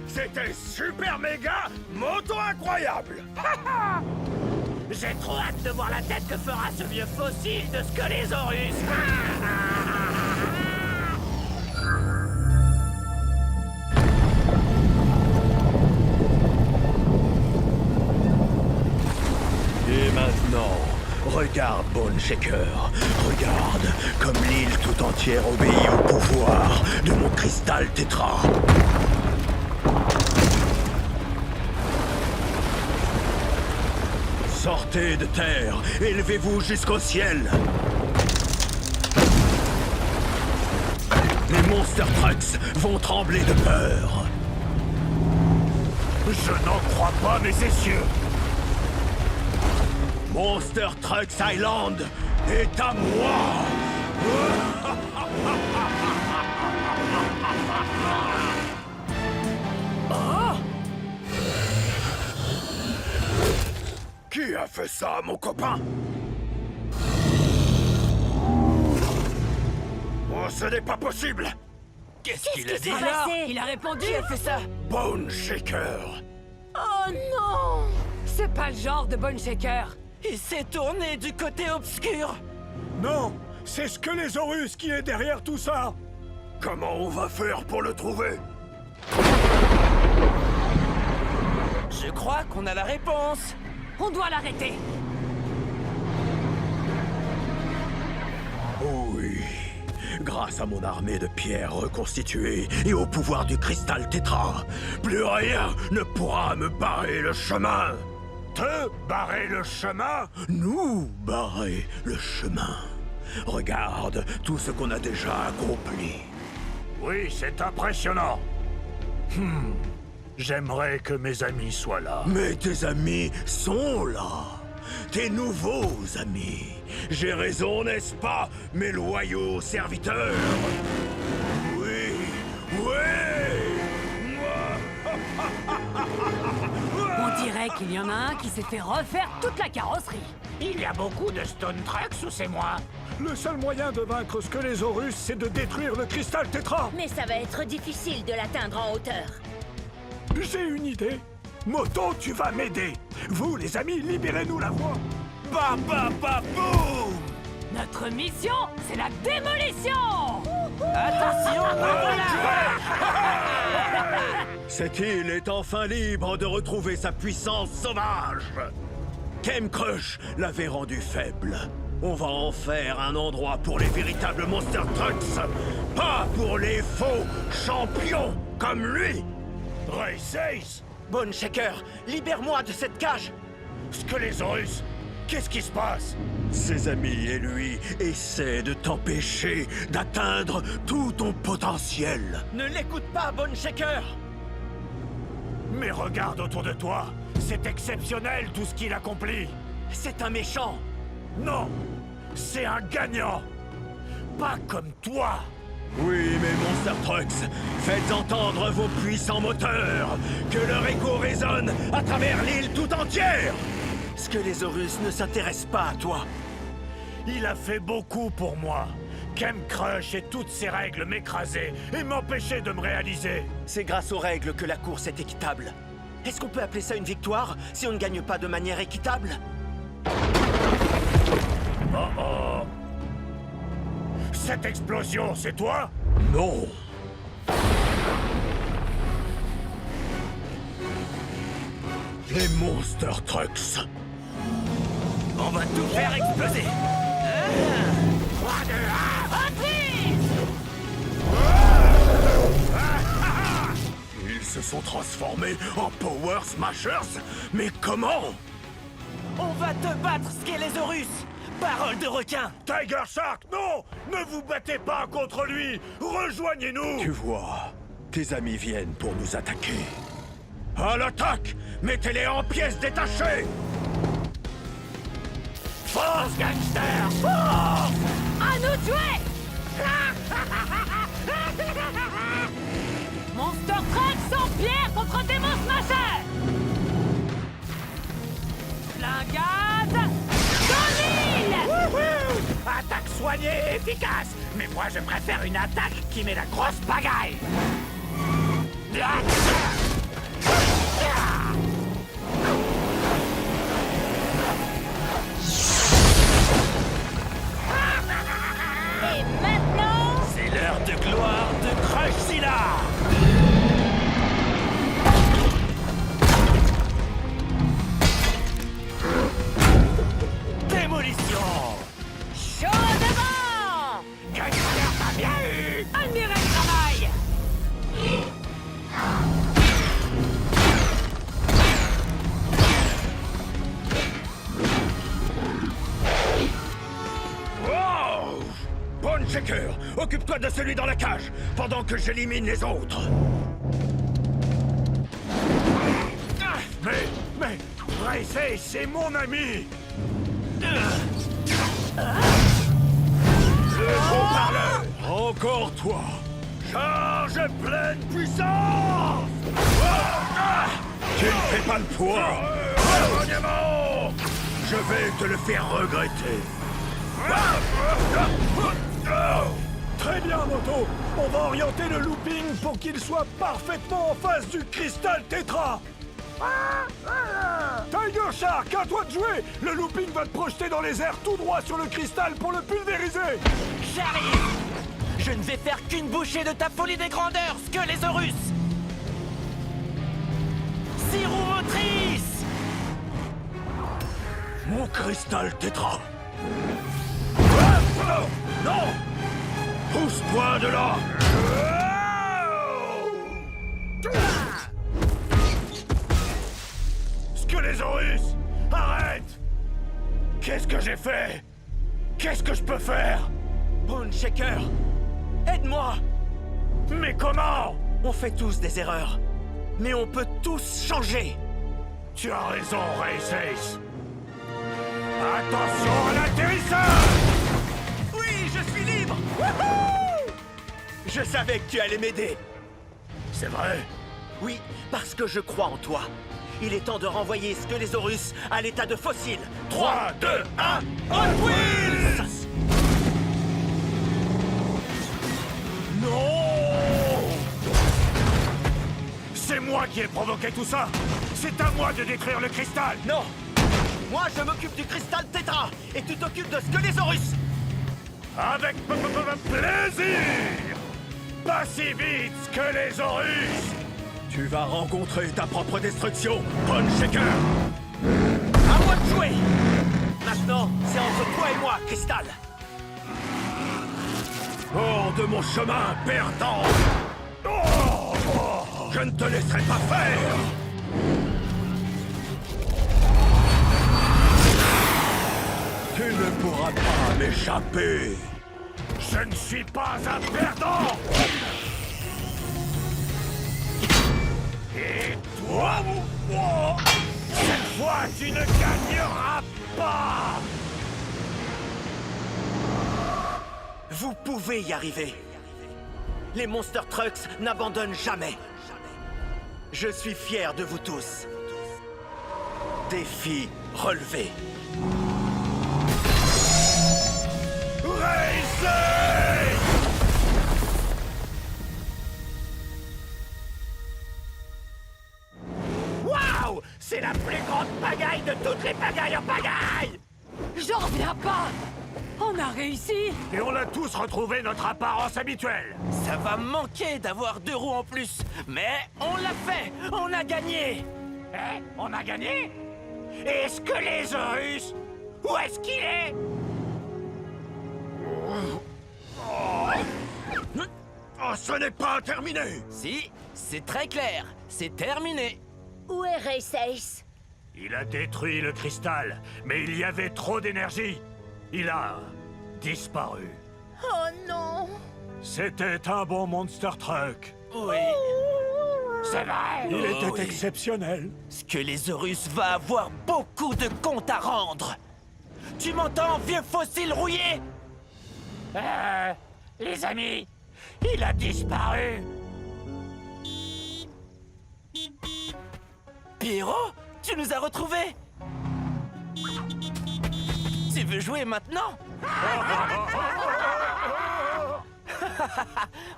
C'était super méga moto incroyable! J'ai trop hâte de voir la tête que fera ce vieux fossile de Skelésaurus! Et maintenant, regarde, Bone Shaker. Regarde comme l'île tout entière obéit au pouvoir de mon cristal tétra. Sortez de terre, élevez-vous jusqu'au ciel. Les monstres Monster Trucks vont trembler de peur. Je n'en crois pas mes essieux. Monster Trucks Island est à moi. Qui a fait ça, mon copain? Oh, ce n'est pas possible! Qu'est-ce qu'il a dit? Alors, il a répondu. Qui a fait ça? Bone Shaker! Oh non! C'est pas le genre de Bone Shaker. Il s'est tourné du côté obscur. Non, c'est Squelésaurus qui est derrière tout ça. Comment on va faire pour le trouver? Je crois qu'on a la réponse. On doit l'arrêter. Oui. Grâce à mon armée de pierres reconstituée et au pouvoir du cristal tétra, plus rien ne pourra me barrer le chemin. Te barrer le chemin? Nous barrer le chemin. Regarde tout ce qu'on a déjà accompli. Oui, c'est impressionnant. J'aimerais que mes amis soient là. Mais tes amis sont là. Tes nouveaux amis. J'ai raison, n'est-ce pas, mes loyaux serviteurs? Oui, oui. On dirait qu'il y en a un qui s'est fait refaire toute la carrosserie. Il y a beaucoup de Stone Trucks ou c'est moi? Le seul moyen de vaincre Squelésaurus, c'est de détruire le cristal tétra. Mais ça va être difficile de l'atteindre en hauteur. J'ai une idée. Moto, tu vas m'aider. Vous, les amis, libérez-nous la voie. Ba ba ba boum! Notre mission, c'est la démolition. Attention, Cette île est enfin libre de retrouver sa puissance sauvage. Kem Crush l'avait rendu faible. On va en faire un endroit pour les véritables Monster Trucks, pas pour les faux champions comme lui. Race Ace! Bone Shaker, libère-moi de cette cage. Squelésaurus! Qu'est-ce qui se passe? Ses amis et lui essaient de t'empêcher d'atteindre tout ton potentiel. Ne l'écoute pas, Bone Shaker. Mais regarde autour de toi! C'est exceptionnel tout ce qu'il accomplit! C'est un méchant. Non! C'est un gagnant! Pas comme toi! Oui, mes Monster Trucks, faites entendre vos puissants moteurs, que leur écho résonne à travers l'île tout entière. Squelésaurus ne s'intéresse pas à toi. Il a fait beaucoup pour moi. Kem Crush et toutes ses règles m'écrasaient et m'empêchaient de me réaliser. C'est grâce aux règles que la course est équitable. Est-ce qu'on peut appeler ça une victoire si on ne gagne pas de manière équitable? Oh oh! Cette explosion, c'est toi? Non. Les Monster Trucks. On va tout faire exploser. Ils se sont transformés en Power Smashers. Mais comment? On va te battre, Squelésaurus. Parole de requin. Tiger Shark, non! Ne vous battez pas contre lui! Rejoignez-nous! Tu vois, tes amis viennent pour nous attaquer. À l'attaque! Mettez-les en pièces détachées! Force, gangster! Force! À nous tuer. Monster Trucks en pierre contre Démon Smasher. Flingade dans l'île. Attaque soignée et efficace! Mais moi, je préfère une attaque qui met la grosse pagaille! Et maintenant... C'est l'heure de gloire de Crushzilla. Démolition. Chaud devant. Gangster, t'as bien eu! Admirez le travail. Occupe-toi de celui dans la cage, pendant que j'élimine les autres. Mais, Race, c'est mon ami. Le gros parleur. Encore toi. Charge pleine puissance. Tu ne fais pas le poids. Monument. Je vais te le faire regretter. Très bien, Moto. On va orienter le looping pour qu'il soit parfaitement en face du cristal tétra. Tiger Shark, à toi de jouer. Le looping va te projeter dans les airs tout droit sur le cristal pour le pulvériser. J'arrive! Je ne vais faire qu'une bouchée de ta folie des grandeurs, Squelésaurus! 6 roues motrices! Mon cristal tétra. Non. Pousse-toi de là. Squelésaurus, arrête! Qu'est-ce que j'ai fait? Qu'est-ce que je peux faire? Bone Shaker! Aide-moi! Mais comment? On fait tous des erreurs, mais on peut tous changer! Tu as raison, Race. Attention à l'atterrissage! Oui, je suis libre! Wouhou! Je savais que tu allais m'aider! C'est vrai? Oui, parce que je crois en toi. Il est temps de renvoyer Squelésaurus à l'état de fossile. 3, 2, 1, Hot Wheels! Non! C'est moi qui ai provoqué tout ça! C'est à moi de détruire le cristal! Non! Moi, je m'occupe du cristal tétra, et tu t'occupes de Squelésaurus! Avec plaisir! Pas si vite, Squelésaurus! Tu vas rencontrer ta propre destruction, Bone Shaker! À moi de jouer! Maintenant, c'est entre toi et moi, Cristal! Hors de mon chemin, perdant! Je ne te laisserai pas faire! Tu ne pourras pas m'échapper! Je ne suis pas un perdant! Et toi, moi, cette fois, tu ne gagneras pas! Vous pouvez y arriver. Les Monster Trucks n'abandonnent jamais. Je suis fier de vous tous. Défi relevé. Racing! Waouh! C'est la plus grande pagaille de toutes les pagailles en pagaille! J'en reviens pas! On a réussi! Et on a tous retrouvé notre apparence habituelle! Ça va manquer d'avoir 2 roues en plus. Mais on l'a fait! On a gagné! Eh? On a gagné? Est-ce que les Horus? Où est-ce qu'il est? Oh, ce n'est pas terminé! Si, c'est très clair. C'est terminé. Où est Race Ace? Il a détruit le cristal, mais il y avait trop d'énergie. Il a disparu. Oh non! C'était un bon Monster Truck. Oui. C'est vrai! Il était oui. exceptionnel. Squelésaurus va avoir beaucoup de comptes à rendre. Tu m'entends, vieux fossile rouillé? Les amis, il a disparu! Pierrot, tu nous as retrouvés. Tu veux jouer maintenant?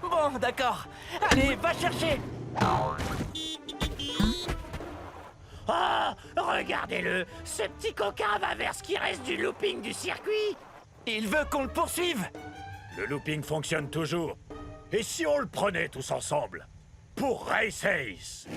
Bon, d'accord. Allez, va chercher. Oh, regardez-le! Ce petit coquin va vers ce qui reste du looping du circuit! Il veut qu'on le poursuive. Le looping fonctionne toujours. Et si on le prenait tous ensemble? Pour Race Ace?